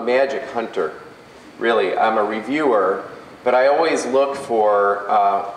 magic hunter, really. I'm a reviewer, but I always look for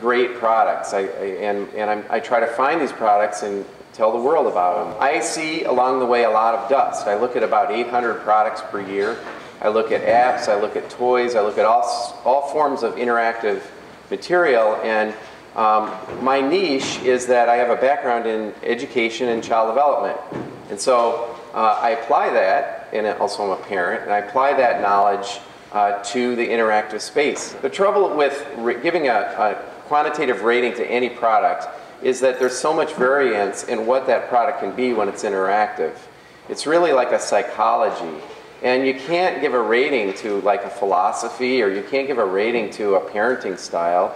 great products. I try to find these products and tell the world about them. I see along the way a lot of dust. I look at about 800 products per year. I look at apps, I look at toys, I look at all forms of interactive material, and my niche is that I have a background in education and child development. And so I apply that, and also I'm a parent, and I apply that knowledge to the interactive space. The trouble with giving a quantitative rating to any product is that there's so much variance in what that product can be when it's interactive. It's really like a psychology. And you can't give a rating to like a philosophy, or you can't give a rating to a parenting style.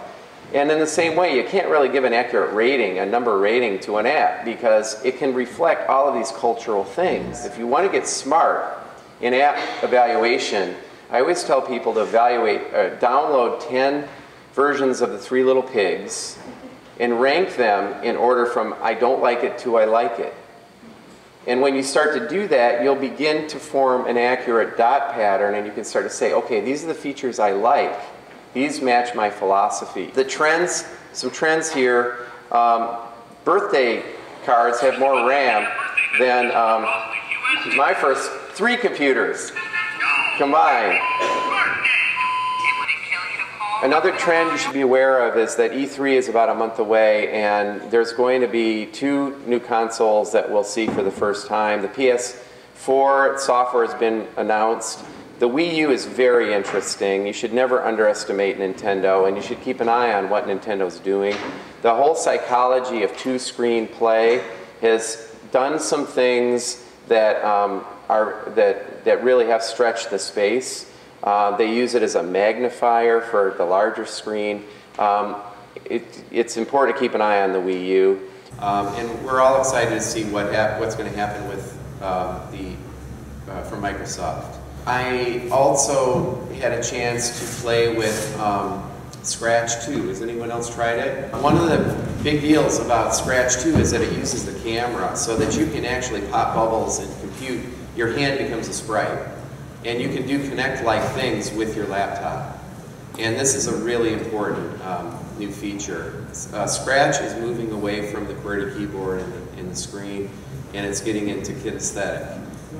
And in the same way, you can't really give an accurate rating, a number rating to an app, because it can reflect all of these cultural things. If you want to get smart in app evaluation, I always tell people to evaluate, download 10 versions of the Three Little Pigs and rank them in order from I don't like it to I like it. And when you start to do that, you'll begin to form an accurate dot pattern, and you can start to say, okay, these are the features I like. These match my philosophy. The trends, some trends here, birthday cards have more RAM than my first 3 computers combined. Another trend you should be aware of is that E3 is about a month away, and there's going to be 2 new consoles that we'll see for the first time. The PS4 software has been announced. The Wii U is very interesting. You should never underestimate Nintendo, and you should keep an eye on what Nintendo's doing. The whole psychology of 2-screen play has done some things that, that really have stretched the space. They use it as a magnifier for the larger screen. It's important to keep an eye on the Wii U. And we're all excited to see what's going to happen with from Microsoft. I also had a chance to play with Scratch 2. Has anyone else tried it? One of the big deals about Scratch 2 is that it uses the camera so that you can actually pop bubbles and compute. Your hand becomes a sprite. And you can do Kinect-like things with your laptop. And this is a really important new feature. Scratch is moving away from the QWERTY keyboard and the screen, and it's getting into kinesthetic.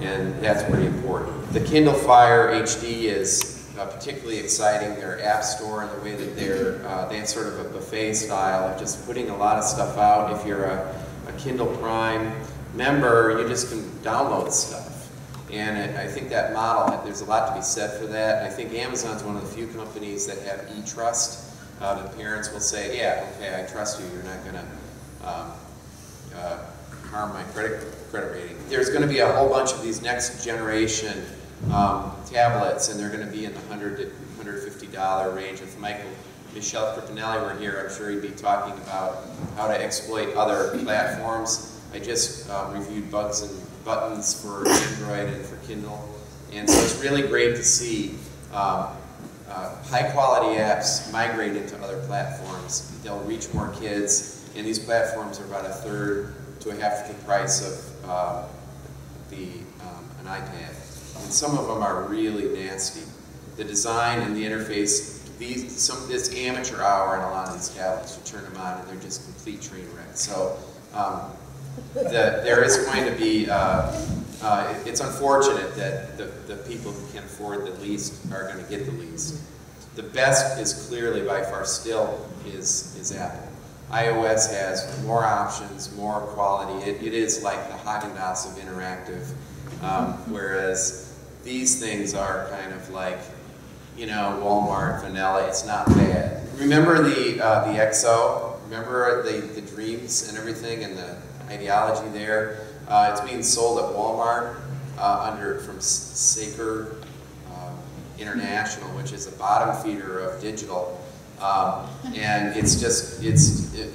And that's pretty important. The Kindle Fire HD is particularly exciting. Their app store and the way that they have sort of a buffet style of just putting a lot of stuff out. If you're a Kindle Prime member, you just can download stuff. And I think that model, there's a lot to be said for that. I think Amazon's one of the few companies that have e-trust. The parents will say, yeah, okay, I trust you. You're not going to harm my credit rating. There's going to be a whole bunch of these next generation tablets, and they're going to be in the $100 to $150 range. If Michel Crippinelli were here, I'm sure he'd be talking about how to exploit other platforms. I just reviewed bugs and buttons for Android and for Kindle, and so it's really great to see high-quality apps migrate into other platforms. They'll reach more kids, and these platforms are about 1/3 to 1/2 the price of an iPad. And some of them are really nasty. The design and the interface, this amateur hour in a lot of these tablets, you turn them on and they're just complete train wrecks. So there is going to be, it's unfortunate that the people who can afford the least are going to get the least. The best is clearly by far still is Apple. iOS has more options, more quality. It is like the Haagen-Dazs of interactive, whereas these things are kind of like, you know, Walmart, vanilla. It's not bad. Remember the XO? Remember the dreams and everything and the ideology there? It's being sold at Walmart from Saker International, which is a bottom feeder of digital. And it's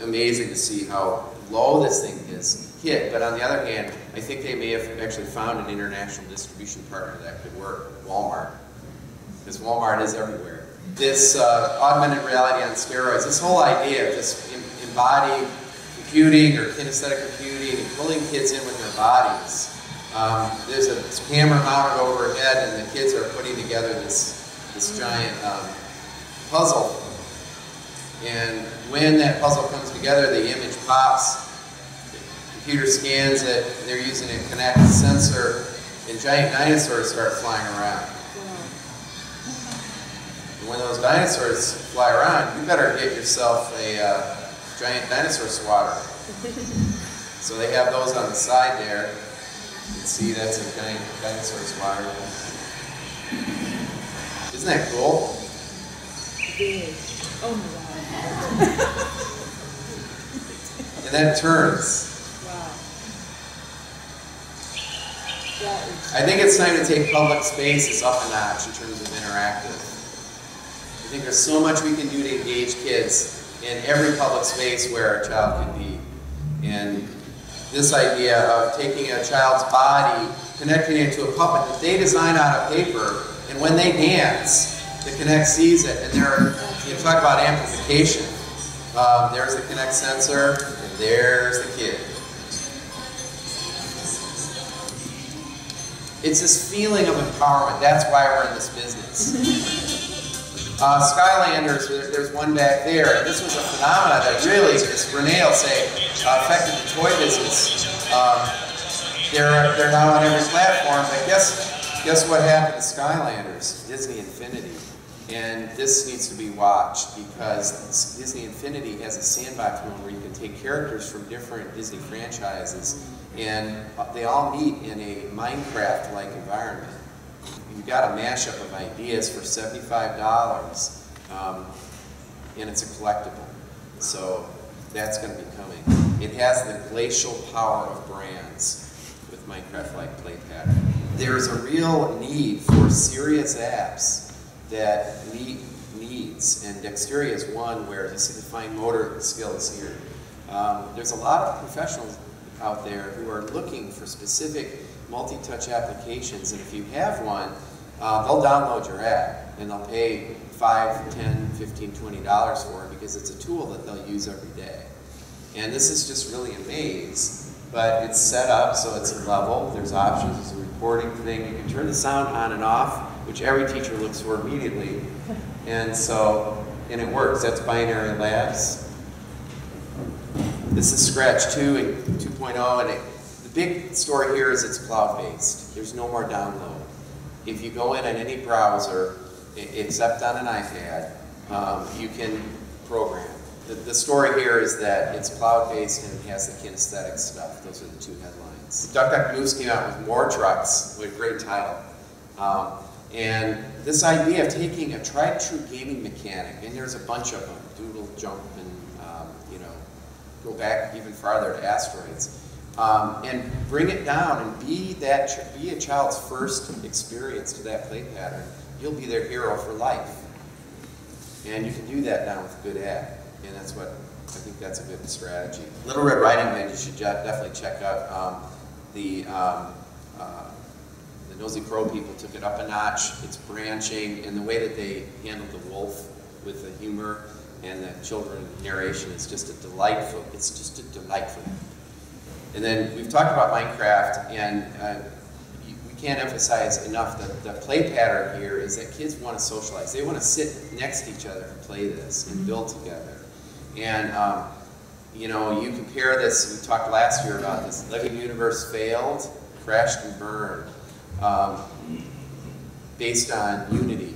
amazing to see how low this thing is hit. But on the other hand, I think they may have actually found an international distribution partner that could work, Walmart. Because Walmart is everywhere. This augmented reality on steroids, this whole idea of just embodied computing or kinesthetic computing and pulling kids in with their bodies There's a camera mounted overhead, and the kids are putting together this giant puzzle. And when that puzzle comes together, the image pops, the computer scans it, and they're using a Kinect sensor, and giant dinosaurs start flying around. And when those dinosaurs fly around, you better get yourself a giant dinosaur swatter. So they have those on the side there. You can see that's a giant dinosaur swatter. Isn't that cool? It is. Oh my God. And then it turns. Wow. I think it's time to take public spaces up a notch in terms of interactive. I think there's so much we can do to engage kids in every public space where a child can be. And this idea of taking a child's body, connecting it to a puppet that they design out of paper, and when they dance, the Kinect sees it, and you talk about amplification. There's the Kinect sensor, and there's the kid. It's this feeling of empowerment. That's why we're in this business. Skylanders, there's one back there, and this was a phenomenon that really, as Renee will say, affected the toy business. They're now on every platform, but guess what happened to Skylanders? Disney Infinity. And this needs to be watched because Disney Infinity has a sandbox mode where you can take characters from different Disney franchises, and they all meet in a Minecraft-like environment. You've got a mashup of ideas for $75, and it's a collectible. So that's going to be coming. It has the glacial power of brands with Minecraft-like play pattern. There's a real need for serious apps that meet needs, and dexterity is one where you see the fine motor skills here. There's a lot of professionals out there who are looking for specific multi-touch applications, and if you have one, they'll download your app, and they'll pay $5, $10, $15, $20 for it because it's a tool that they'll use every day. And this is just really a maze, but it's set up so it's a level, there's options, there's a recording thing, you can turn the sound on and off, which every teacher looks for immediately. And it works. That's Binary Labs. This is Scratch 2 and 2.0, and the big story here is it's cloud-based. There's no more download. If you go in on any browser, except on an iPad, you can program. The story here is that it's cloud-based and it has the kinesthetic stuff. Those are the two headlines. Duck Duck Goose came out with more trucks with a great title. And this idea of taking a tried-true gaming mechanic, and there's a bunch of them, doodle, jump, and go back even farther to asteroids, and bring it down and be a child's first experience to that play pattern. You'll be their hero for life, and you can do that now with a good app, and I think that's a good strategy. Little Red Riding Hood, you should definitely check out. The Nosy Crow people took it up a notch. It's branching, and the way that they handled the wolf with the humor and the children narration is just a delightful. It's just a delightful. And then we've talked about Minecraft, and we can't emphasize enough that the play pattern here is that kids want to socialize. They want to sit next to each other and play this and build together. And you compare this. We talked last year about this. Living Universe failed, crashed and burned. Based on Unity.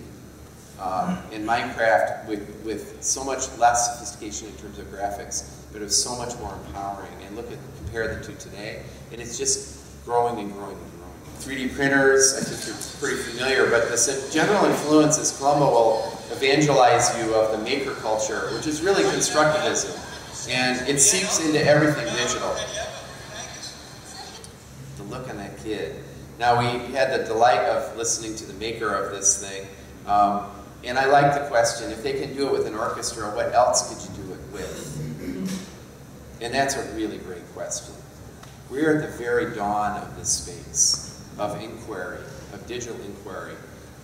In Minecraft, with so much less sophistication in terms of graphics, but it was so much more empowering. And compare the two today, and it's just growing and growing and growing. 3D printers, I think you're pretty familiar, but the general influence is Colombo will evangelize you of the maker culture, which is really constructivism, and it seeps into everything digital. The look on that kid. Now, we had the delight of listening to the maker of this thing, and I like the question, if they can do it with an orchestra, what else could you do it with? And that's a really great question. We're at the very dawn of this space of inquiry, of digital inquiry,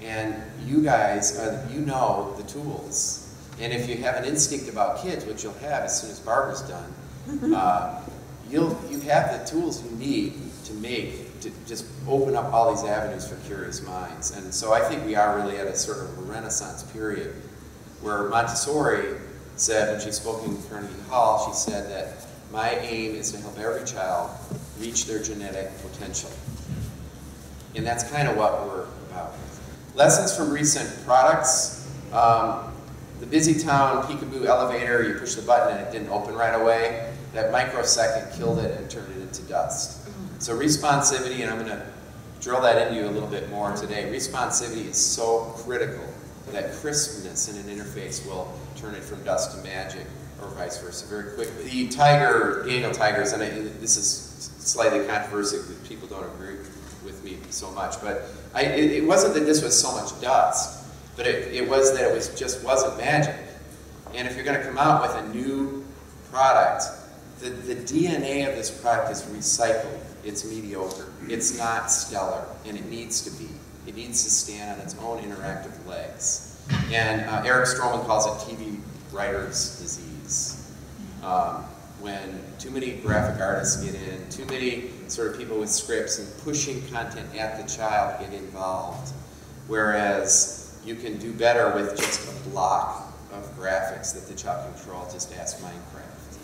and you guys, you know the tools. And if you have an instinct about kids, which you'll have as soon as Barbara's done, you have the tools you need to just open up all these avenues for curious minds. And so I think we are really at a sort of a Renaissance period where Montessori said, when she spoke in Carnegie Hall, she said that my aim is to help every child reach their genetic potential. And that's kind of what we're about. Lessons from recent products. The busy town Peekaboo Elevator, you push the button and it didn't open right away. That microsecond killed it and turned it into dust. So responsivity, and I'm going to drill that into you a little bit more today. Responsivity is so critical. That crispness in an interface will turn it from dust to magic, or vice versa, very quickly. The tiger, Daniel Tigers, and this is slightly controversial because people don't agree with me so much, but it wasn't that this was so much dust, but it was that it just wasn't magic. And if you're going to come out with a new product, the DNA of this product is recycled. It's mediocre. It's not stellar, and it needs to be. It needs to stand on its own interactive legs. And Eric Stroman calls it TV writer's disease. When too many graphic artists get in, too many sort of people with scripts and pushing content at the child get involved. Whereas you can do better with just a block of graphics that the child can control, just ask Minecraft.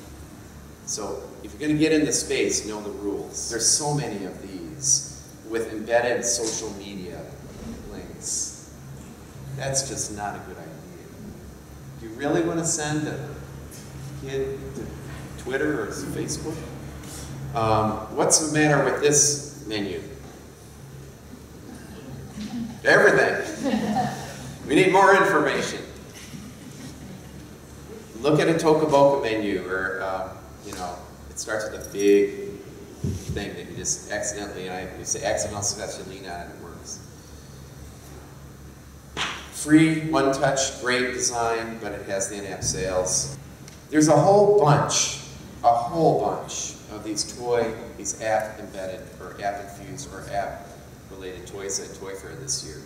So if you're going to get in the space, know the rules. There's so many of these with embedded social media links. That's just not a good idea. Do you really want to send a kid to Twitter or Facebook? What's the matter with this menu? Everything. We need more information. Look at a Toca Boca menu, or you know, it starts with a big thing that you just accidentally, and you say accidental success, you lean on it, it works. Free, one touch, great design, but it has the in-app sales. There's a whole bunch of these app embedded, or app infused, or app related toys at Toy Fair this year.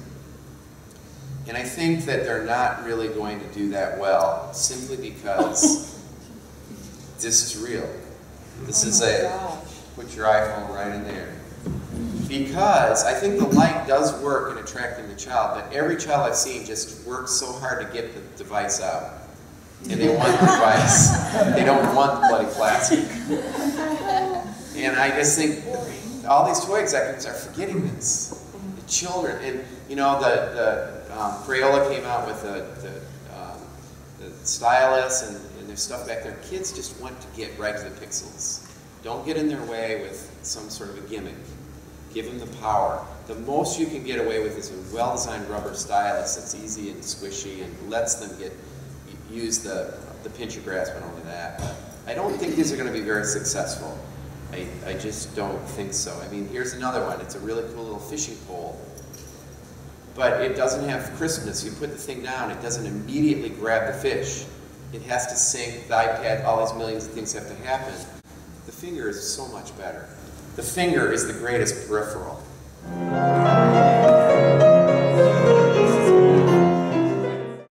And I think that they're not really going to do that well, simply because this is real. This is put your iPhone right in there. Because I think the light does work in attracting the child, but every child I've seen just works so hard to get the device out. And they want the device. They don't want the bloody plastic. And I just think all these toy executives are forgetting this. The children, and you know, the Crayola came out with the Stylus and there's stuff back there. Kids just want to get right to the pixels. Don't get in their way with some sort of a gimmick. Give them the power. The most you can get away with is a well-designed rubber stylus that's easy and squishy and lets them use the pinch of grasp and only that. But I don't think these are going to be very successful. I just don't think so. I mean, here's another one. It's a really cool little fishing pole. But it doesn't have crispness. You put the thing down, it doesn't immediately grab the fish. It has to sync, the iPad, all these millions of things have to happen. The finger is so much better. The finger is the greatest peripheral.